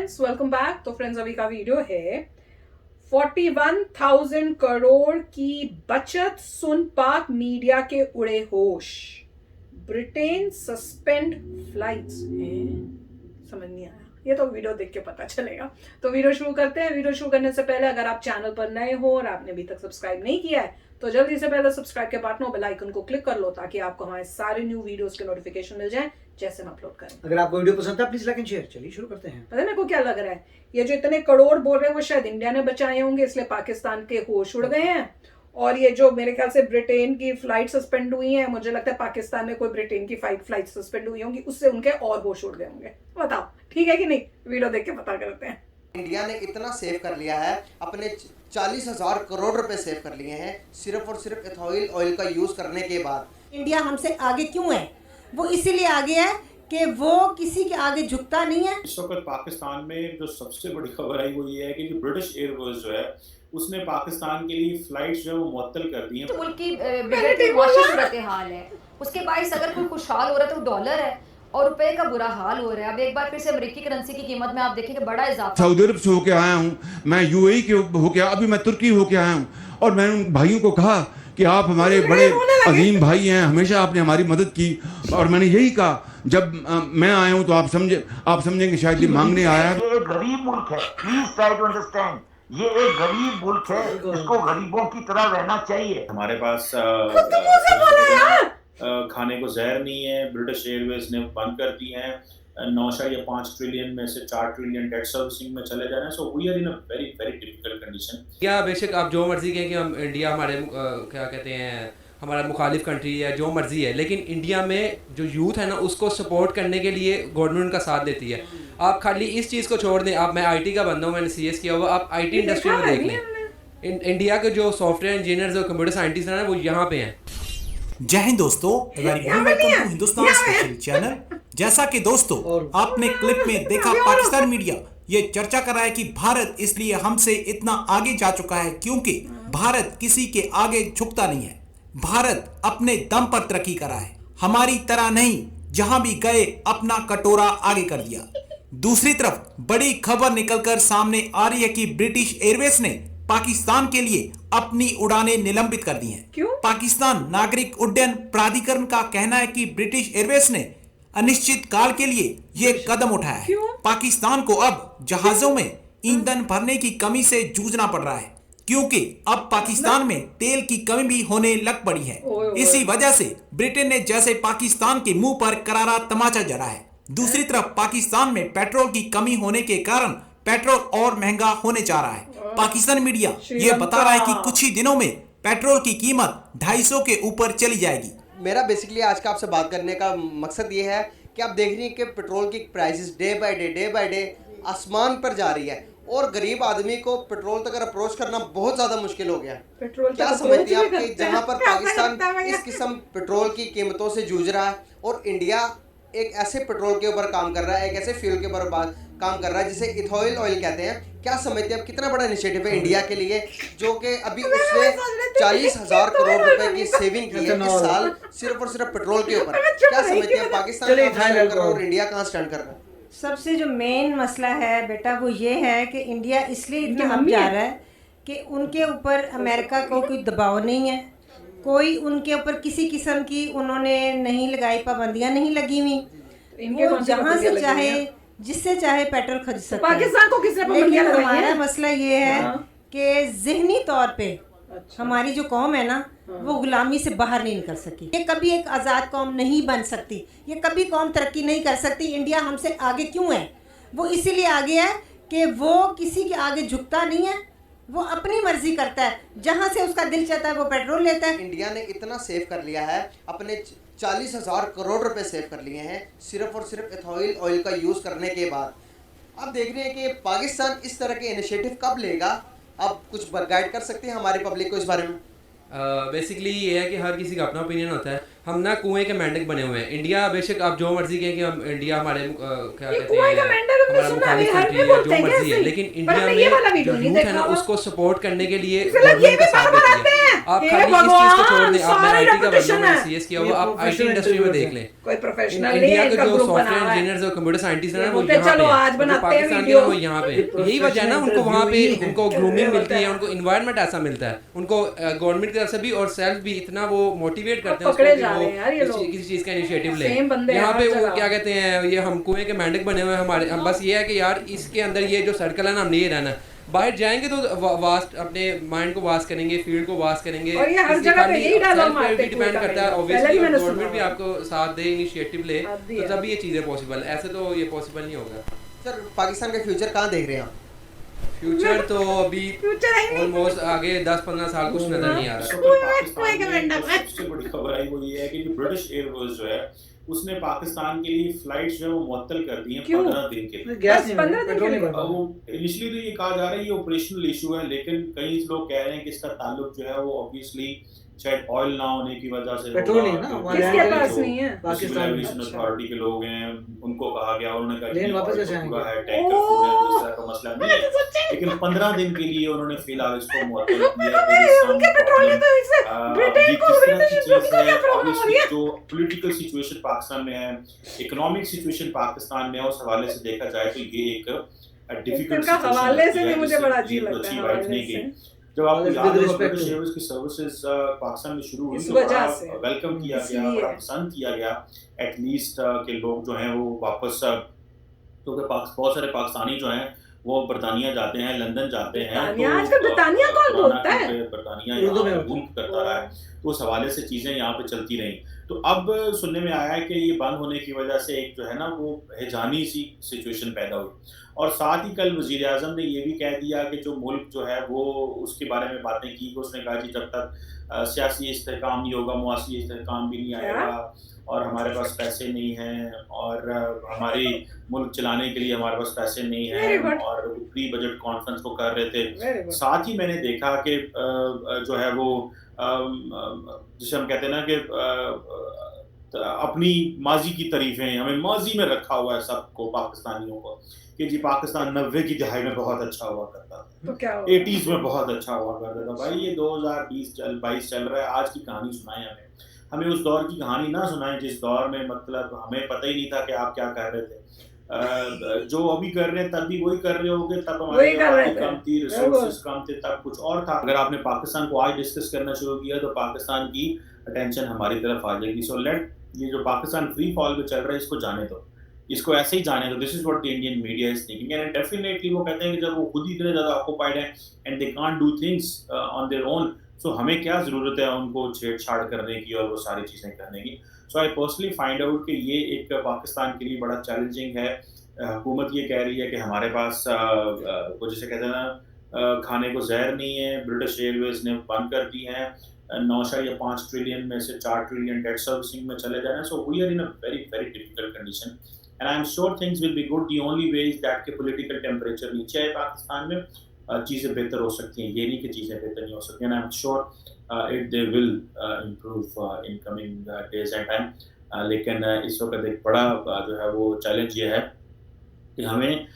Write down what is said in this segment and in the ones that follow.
Friends, welcome back. तो friends, अभी का वीडियो है 41,000 करोड़ की बचत सुन पाक मीडिया के उड़े होश। Britain suspend flights. समझ नहीं आया, ये तो वीडियो देख के पता चलेगा। तो वीडियो शुरू करते हैं। वीडियो शुरू करने से पहले अगर आप चैनल पर नए हो और आपने अभी तक सब्सक्राइब नहीं किया है तो जल्दी से पहले सब्सक्राइब के बटन और बेल आइकन को क्लिक कर लो ताकि आपको हमारे सारे न्यू वीडियोस के नोटिफिकेशन मिल जाएं जैसे हम अपलोड करें। अगर आपको वीडियो पसंद है प्लीज लाइक एंड शेयर। चलिए शुरू करते हैं। पता है मेरे को क्या लग रहा है, ये जो इतने करोड़ बोल रहे हैं वो शायद इंडिया ने बचाए होंगे, इसलिए पाकिस्तान के होश उड़ गए हैं। और ये जो मेरे ख्याल से ब्रिटेन की फ्लाइट सस्पेंड हुई है, मुझे लगता है पाकिस्तान में कोई ब्रिटेन की फ्लाइट सस्पेंड हुई होंगी, उससे उनके और होश उड़ गए होंगे। बताओ ठीक है कि नहीं? वीडियो देख के पता करते हैं। इंडिया ने इतना सेव कर लिया है, अपने 40,000 करोड़ रुपए सेव कर लिए हैं सिर्फ और सिर्फ एथॉइल ऑयल का यूज करने के बाद। इंडिया हमसे आगे क्यों है? वो इसीलिए आगे है कि वो किसी के आगे झुकता नहीं है। इस वक्त पाकिस्तान में जो सबसे बड़ी खबर आई वो ये है कि जो ब्रिटिश एयरवेज जो है उसने पाकिस्तान के लिए फ्लाइट्स जो है वो मुअत्तल कर दी हैं। तो मुल्क की बिगड़ती मुआशी सूरत हाल है, उसके बायस अगर कोई खुशहाल हो रहा है तो डॉलर है और रुपए का बुरा हाल हो रहा है। अब एक बार फिर से अमेरिकी करेंसी की कीमत में आप देखेंगे बड़ा इजाफा। सऊदी अरब से होके आया हूँ, मैं यूएई के होके, अभी मैं तुर्की होके आया हूँ और मैंने उन भाइयों को कहा कि आप हमारे बड़े अजीम भाई हैं, हमेशा आपने हमारी मदद की। और मैंने यही कहा जब मैं आया हूँ तो आप समझेंगे शायद ये मांगने आया है। ये एक गरीब मुल्क है, प्लीज ट्राई टू अंडरस्टैंड। ये एक गरीब मुल्क है, इसको गरीबों की तरह रहना चाहिए। हमारे पास खाने को जहर नहीं है। ब्रिटिश एयरवेज ने बंद कर दी है। 9.5 ट्रिलियन में से 4 ट्रिलियन डेट सर्विसिंग में चले जा रहे हैं। So we are in a very very difficult condition. क्या बेशक आप जो मर्जी कहें कि हम इंडिया हमारे क्या कहते हैं हमारा मुखालिफ कंट्री है, जो मर्जी है, लेकिन इंडिया में जो यूथ है ना उसको सपोर्ट करने के लिए गवर्नमेंट का साथ देती है। आप खाली इस चीज़ को छोड़ दें। आप मैं आईटी का बंदा हूँ, मैंने सीएस किया हुआ। आप आईटी इंडस्ट्री में देख लें, इंडिया के जो सॉफ्टवेयर इंजीनियर्स और कंप्यूटर साइंटिस्ट हैं वो यहाँ पे हैं। जय हिंद दोस्तों, very warm welcome to Hindustan special channel. जैसा कि दोस्तों आपने क्लिप में देखा, पाकिस्तान मीडिया ये चर्चा कर रहा है कि भारत इसलिए हमसे इतना आगे जा चुका है क्योंकि भारत किसी के आगे झुकता नहीं है। भारत अपने दम पर तरक्की कर रहा है, हमारी तरह नहीं, जहां भी गए अपना कटोरा आगे कर दिया। दूसरी तरफ बड़ी खबर निकलकर सामने आ रही है कि ब्रिटिश एयरवेज ने पाकिस्तान के लिए अपनी उड़ानें निलंबित कर दी हैं। क्यों? पाकिस्तान नागरिक उड्डयन प्राधिकरण का कहना है कि ब्रिटिश एयरवेज ने अनिश्चित काल के लिए ये कदम उठाया है। पाकिस्तान को अब जहाजों में ईंधन भरने की कमी से जूझना पड़ रहा है क्योंकि अब पाकिस्तान में तेल की कमी भी होने लग पड़ी है। इसी वजह से ब्रिटेन ने जैसे पाकिस्तान के मुंह पर करारा तमाचा जड़ा है। दूसरी तरफ पाकिस्तान में पेट्रोल की कमी होने के कारण पेट्रोल और महंगा होने जा रहा है। पाकिस्तान मीडिया ये बता रहा है कि कुछ ही दिनों में पेट्रोल की कीमत 250 के ऊपर चली जाएगी। मेरा बेसिकली आज का आपसे बात करने का मकसद ये है कि आप देख रही हैं कि पेट्रोल की प्राइसेस डे बाय डे आसमान पर जा रही है और गरीब आदमी को पेट्रोल तक अप्रोच करना बहुत ज्यादा मुश्किल हो गया। क्या समझती हैं आप कि जहां पर पाकिस्तान इस किस्म पेट्रोल की कीमतों से जूझ रहा है और इंडिया एक ऐसे पेट्रोल के ऊपर काम कर रहा है, एक ऐसे फ्यूल के ऊपर काम कर रहा है जिसे इथॉइल ऑयल कहते हैं। क्या समझते हैं आप कितना बड़ा इनिशिएटिव है इंडिया के लिए, जो कि अभी उसने 40,000 करोड़ रुपए की सेविंग की है इस साल सिर्फ और सिर्फ पेट्रोल के ऊपर। क्या समझते हैं पाकिस्तान कहाँ स्टैंड कर रहा है और इंडिया कहाँ स्टैंड कर रहा है? सबसे जो मेन मसला है बेटा वो ये है कि इंडिया इसलिए इतना हम जा रहा है कि उनके ऊपर अमेरिका को कोई दबाव नहीं है, कोई उनके ऊपर किसी किस्म की उन्होंने नहीं लगाई, पाबंदियां नहीं लगी हुई। वो जहाँ से चाहे जिससे चाहे पेट्रोल खरीद सकते हैं। पाकिस्तान को किसने पाबंदियां लगाई हैं? हमारा मसला ये है कि ज़हनी तौर पे हमारी जो कौम है ना वो गुलामी से बाहर नहीं निकल सकी। ये कभी एक आज़ाद कौम नहीं बन सकती, ये कभी कौम तरक्की नहीं कर सकती। इंडिया हमसे आगे क्यों है? वो इसीलिए आगे है कि वो किसी के आगे झुकता नहीं है, वो अपनी मर्जी करता है, जहां से उसका दिल चाहता है वो पेट्रोल लेता है। इंडिया ने इतना सेव कर लिया है, अपने 40,000 करोड़ रुपए सेव कर लिए हैं सिर्फ और सिर्फ एथॉइल ऑयल का यूज करने के बाद। अब देख रहे हैं कि पाकिस्तान इस तरह के इनिशिएटिव कब लेगा? अब कुछ गाइड कर सकते हैं हमारी पब्लिक को इस बारे में? बेसिकली ये है कि हर किसी का अपना ओपिनियन होता है। हम ना कुएं के मेंढक बने हुए हैं। इंडिया बेशक आप जो मर्जी कहें कि हम इंडिया हमारे क्या कहते हैं हमारा मुखालिफ कंट्री है, जो मर्जी है, लेकिन इंडिया में जो यूथ है ना उसको सपोर्ट करने के लिए गवर्नमेंट का साथ देती है। आप हे खाली इस चीज को भगवान, छोड़ दें, आपने सारे आईटी का repetition बनना है। सीएस किया ये हुआ, आप आईटी professional इंडस्ट्री में interviewers देख लें। कोई प्रोफेशनल नहीं इंडिया है, के इनका जो ग्रुप बना सॉफ्टवेयर हुआ है। इंजीनियर्स और कंप्यूटर साइंटिस्ट हैं ना वो बोलते यहाँ चलो पे आज हैं। बनाते हैं पाकिस्तान के वीडियो। ना वो यहाँ पे, यही वजह है ना उनको वहाँ पे उनको ग्रूमिंग मिलती है, उनको इन्वायरमेंट ऐसा मिलता है, उनको गवर्नमेंट की तरफ से भी और सेल्फ भी इतना वो मोटिवेट करते हैं उसको पकड़े कि जा वो रहे हैं यार ये लोग। किसी चीज़ का इनिशिएटिव ले। Same बंदे यहाँ हर पे वो जगह। क्या कहते हैं, ये हम कुएं के मेंढक बने हुए हैं हमारे, हम बस ये है कि यार इसके अंदर ये जो सर्कल है ना हमने ये रहना है। बाहर जाएंगे तो वास्ट अपने माइंड को वास्ट करेंगे, फील्ड को वास्ट करेंगे, और ये हर जगह पे यही डायलॉग मारते हैं डिपेंड करता है पहले ऑब्वियसली, भी मैंने गवर्नमेंट भी सुना। आपको साथ दे, इनिशिएटिव ले, आदि तो है। तभी ये चीज़ें पॉसिबल, ऐसे तो ये पॉसिबल नहीं होगा। सर पाकिस्तान का फ्यूचर कहाँ देख रहे हैं आप? फ्यूचर तो अभी फ्यूचर है ही नहीं। ऑलमोस्ट आगे 10-15 साल कुछ नजर नहीं आ इस रहा। वक्त पाकिस्तान में सबसे बड़ी खबर आई वो ये है कि जो ब्रिटिश एयरवेज जो है उसने पाकिस्तान के लिए फ्लाइट्स जो है वो मुअत्तल कर दी हैं क्यों? 15 दिन के लिए। गैस नहीं 15 दिन पेट्रोल नहीं के भरता। वो इनिशियली तो ये कहा जा रहा है ये ऑपरेशनल इशू है, लेकिन कई लोग कह रहे हैं कि इसका ताल्लुक जो है वो ऑब्वियसली शायद ऑयल ना होने की वजह से पेट्रोल होगा, नहीं है ना, क्योंकि वहाँ किसके लैंड पास तो नहीं है? पाकिस्तान में। एविएशन अथॉरिटी के लोग हैं, उनको कहा गया, उन्होंने कहा प्लेन कि वापस ऑयल कैसे तो पूरा आएंगे? है, टैंकर पूरा है, तो इस तरह का मसला नहीं है, लेकिन 15 दिन के लिए उन्होंने फिलहाल इसको मुअत्तल किया। उनके पेट्रोल ने तो इससे ब्रिटेन ये को किस तरह की ब्रिटिश चीज को है, क्या प्रॉब्लम हो रही obviously है? जो पॉलिटिकल सिचुएशन पाकिस्तान में है, इकोनॉमिक सिचुएशन पाकिस्तान में है, उस हवाले से देखा जाए तो ये एक डिफिकल्ट इनका हवाले से भी मुझे बड़ा अजीब लगता है, हवाले से। जब आपको With याद होगा respect ब्रिटिश to- एयरवेज की सर्विसेस पाकिस्तान में शुरू हुई इस तो वजह बड़ा से। वेलकम किया गया, इसलिए। बड़ा पसंद किया गया एटलीस्ट के लोग जो हैं वो वापस क्योंकि बहुत सारे पाकिस्तानी जो हैं वो बरतानिया जाते हैं, लंदन जाते हैं, बरतानिया, आजकल बरतानिया कौन पुराना बोलता है? क्योंकि बरतानिया उर्दू यहाँ में पे होता है। मुल्क करता रहा है, तो उस हवाले से चीज़ें यहाँ पे चलती रहीं। तो अब सुनने में आया है कि ये बंद होने की वजह से एक जो है ना वो हिजानी सी सिचुएशन पैदा हुई, और साथ ही कल वज़ीर आज़म ने ये भी कह दिया कि जो मुल्क जो है वो उसके बारे में बातें की कि उसने कहा जी जब तक सियासी इस्तेहकाम नहीं होगा, मुआशी इस्तेहकाम भी नहीं आएगा, और हमारे पास पैसे नहीं हैं, और हमारे मुल्क चलाने के लिए हमारे पास पैसे नहीं Very हैं, good. और प्री बजट कॉन्फ्रेंस को कर रहे थे। Very good. साथ ही मैंने देखा कि जो है वो जिसे हम कहते हैं ना कि अपनी माजी की तारीफें, हमें माजी में रखा हुआ है सबको पाकिस्तानियों को कि जी पाकिस्तान 90 की दहाई में बहुत अच्छा हुआ करता था, तो क्या हुआ? 80s में बहुत अच्छा हुआ करता था। भाई ये 2022 चल रहा है, आज की कहानी सुनाएं हमें उस दौर की कहानी ना सुनाएं जिस दौर में मतलब हमें पता ही नहीं था कि आप क्या कर रहे थे। जो अभी कर रहे हैं तब भी वही कर रहे होगे, तब हमारी वही कर रहे आबादी थे। कम थी, रिसोर्सेज कम थे, तब कुछ और था। अगर आपने पाकिस्तान को आज डिस्कस करना शुरू किया तो पाकिस्तान की अटेंशन हमारी तरफ आ जाएगी। सो लेट ये जो पाकिस्तान फ्री फॉल में चल रहा है इसको जाने दो, इसको ऐसे ही जाने दो। This is what the Indian media is thinking, and definitely वो कहते हैं कि जब वो खुद ही इतने ज़्यादा ऑक्यूपाइड हैं and they can't do things on their own, so हमें क्या ज़रूरत है उनको छेड़छाड़ करने की और वो सारी चीज़ें करने की। सो आई पर्सनली फाइंड आउट कि ये एक पाकिस्तान के लिए बड़ा चैलेंजिंग है। हुकूमत ये कह रही है कि हमारे पास वो जिसे कहते हैं ना खाने को जहर नहीं है, ब्रिटिश एयरवेज ने बंद कर दी हैं, 9.5 ट्रिलियन में से 4 ट्रिलियन डेट सर्विसिंग में चले जाना है। So we are in a very very difficult condition and I am sure things will be good. The only way is that के पॉलिटिकल टेम्परेचर नीचे आए पाकिस्तान में, चीज़ें बेहतर हो सकती हैं, ये नहीं कि चीज़ें बेहतर नहीं हो सकती, and I am sure it they will improve in coming days and time. लेकिन इस वक्त एक बड़ा जो है वो चैलेंज ये है कि हमें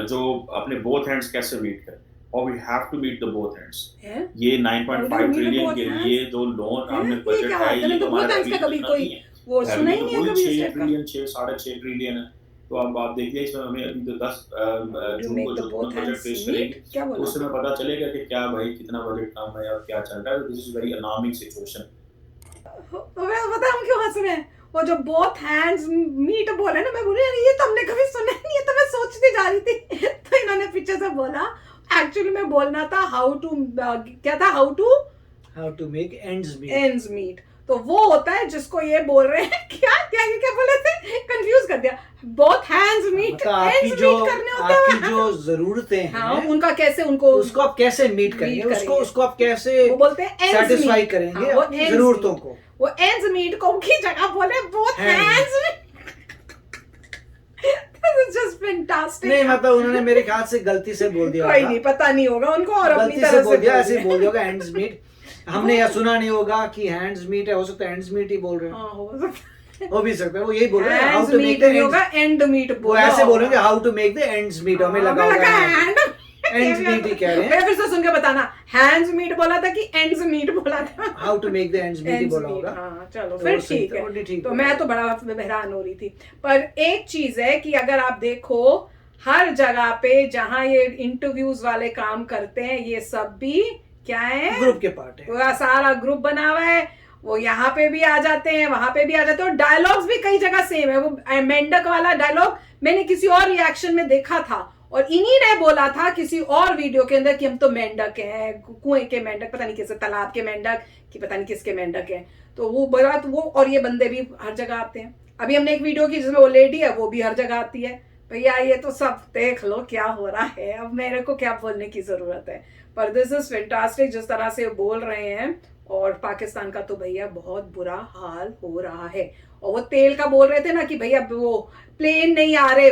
जो अपने बोथ हैंड्स कैसे मीट करें, और we have to meet the both hands. हैं? ये 9.5 ट्रिलियन के लिए जो लोन हमने ये बजट क्या है बात है? ये तो तो बोथ हमारा हैंड्स का कभी इतना कोई नहीं है। वो सुना ही तो नहीं है वही कभी 6 इस टाइप का। ट्रिलियन 6.5 ट्रिलियन है। तो अब आप देखिए इसमें हमें अभी तो 10 You जून make को the जो both बजट hands पेश meet? करेंगे क्या तो बोला? उससे हमें पता चलेगा कि क्या भाई कितना बजट कम है और क्या चल रहा है। This is very alarming situation. मैं पता हम क्यों हंस रहे हैं? वो जो बोथ हैंड्स मीट बोले ना, मैं बोली यार ये तो हमने कभी सुना नहीं, ये तो मैं सोचती जा रही थी तो इन्होंने पीछे से बोला, एक्चुअली में बोलना था हाउ टू क्या था, how to make ends meet. Ends meet, तो वो होता है जिसको ये बोल रहे हैं क्या क्या क्या बोले थे, कंफ्यूज कर दिया। बोथ हैंड्स मीट, मतलब आपकी एंड्स जो मीट करने होते हैं। आपकी जो जरूरतें हाँ, हैं उनका कैसे उनको उसको आप कैसे मीट करेंगे, उसको आप कैसे वो बोलते हैं ends सेटिस्फाई meet। करेंगे हाँ, वो अपनी ends जरूरतों meet। को। वो एंड्स मीट को की जगह बोले both Hands। Hands this is just fantastic. नहीं मतलब उन्होंने मेरे ख्याल से गलती से बोल दिया कोई होगा। नहीं, पता नहीं होगा उनको, और अपनी गलती तरह से बोल दिया, बोल ऐसे ही बोल दिया होगा हैंड्स मीट। हमने यह सुना नहीं होगा कि हैंड्स मीट है, हो सकता है हैंड्स मीट ही बोल रहे हैं। हाँ, हो सकता हो भी सकता है वो यही बोल रहे हैं how hands to make meet the नहीं होगा, एंड मीट वो ऐसे बोलेंगे how to make the ends meet. हमें लगा होगा हैंड एंड्स मीट ही कह रहे हैं। फिर से सुन के बताना, हैंड्स मीट बोला था कि एंड्स मीट बोला था? How to make the ends meet बोला मीट, होगा। हाँ चलो तो फिर वो सही ठीक था, वो है। ठीक तो था। मैं तो बड़ा हैरान हो रही थी। पर एक चीज है कि अगर आप देखो हर जगह पे जहां ये इंटरव्यूज वाले काम करते हैं, ये सब भी क्या है, ग्रुप के पार्ट है। पूरा सारा ग्रुप बना हुआ है। वो यहाँ पे भी आ जाते हैं, वहां पे भी आ जाते हैं, और डायलॉग्स भी कई जगह सेम है। वो मेंढक वाला डायलॉग मैंने किसी और रिएक्शन में देखा था, और इन्हीं ने बोला था किसी और वीडियो के अंदर कि हम तो मेंढक हैं, कुएं के मेंढक, पता नहीं किस तालाब के मेंढक कि पता नहीं किसके मेंढक हैं। तो वो बोला, तो वो और ये बंदे भी हर जगह आते हैं। अभी हमने एक वीडियो की जिसमें वो लेडी है, वो भी हर जगह आती है। भैया ये तो सब देख लो क्या हो रहा है, अब मेरे को क्या बोलने की जरूरत है। पर दिस इज फैंटास्टिक जिस तरह से बोल रहे हैं। और पाकिस्तान का तो भैया बहुत बुरा हाल हो रहा है। और वो तेल का बोल रहे थे ना कि भैया वो प्लेन नहीं आ रहे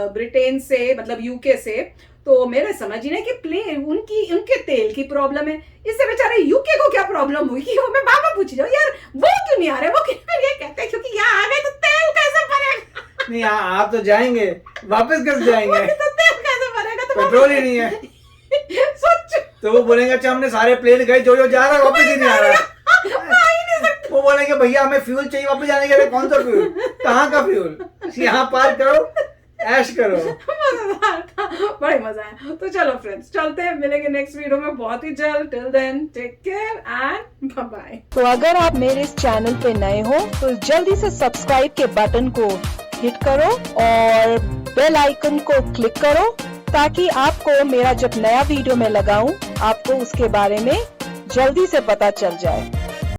ब्रिटेन से, मतलब यूके से, तो मेरे समझ ही नहीं कि प्लेन उनके तेल की प्रॉब्लम है, इससे बेचारे यूके को क्या प्रॉब्लम हुई कि वो मैं बाबा पूछ जाऊँ यार वो क्यों नहीं आ रहे। वो ये कहते हैं क्योंकि यहाँ आ गए तो तेल कैसे भरेगा। नहीं आप तो जाएंगे, वापस कैसे जाएंगे? तो तेल कैसे भरेगा? तो पेट्रोल ही नहीं है। सोच, तो वो बोलेंगे अच्छा हमने सारे प्लेन गए, जो जा रहा है वापस ही नहीं आ रहा। वो बोलेंगे भैया हमें फ्यूल चाहिए वापस जाने के लिए। कौन सा फ्यूल? कहाँ का फ्यूल? यहाँ पार करो, ऐश करो। मजेदार था, बड़े मजा आया। तो चलो फ्रेंड्स चलते हैं, मिलेंगे नेक्स्ट वीडियो में बहुत ही जल्द। Till then take care and bye bye. तो अगर आप मेरे इस चैनल पे नए हो तो जल्दी से सब्सक्राइब के बटन को हिट करो और बेल आइकन को क्लिक करो, ताकि आपको मेरा जब नया वीडियो मैं लगाऊं आपको उसके बारे में जल्दी से पता चल जाए।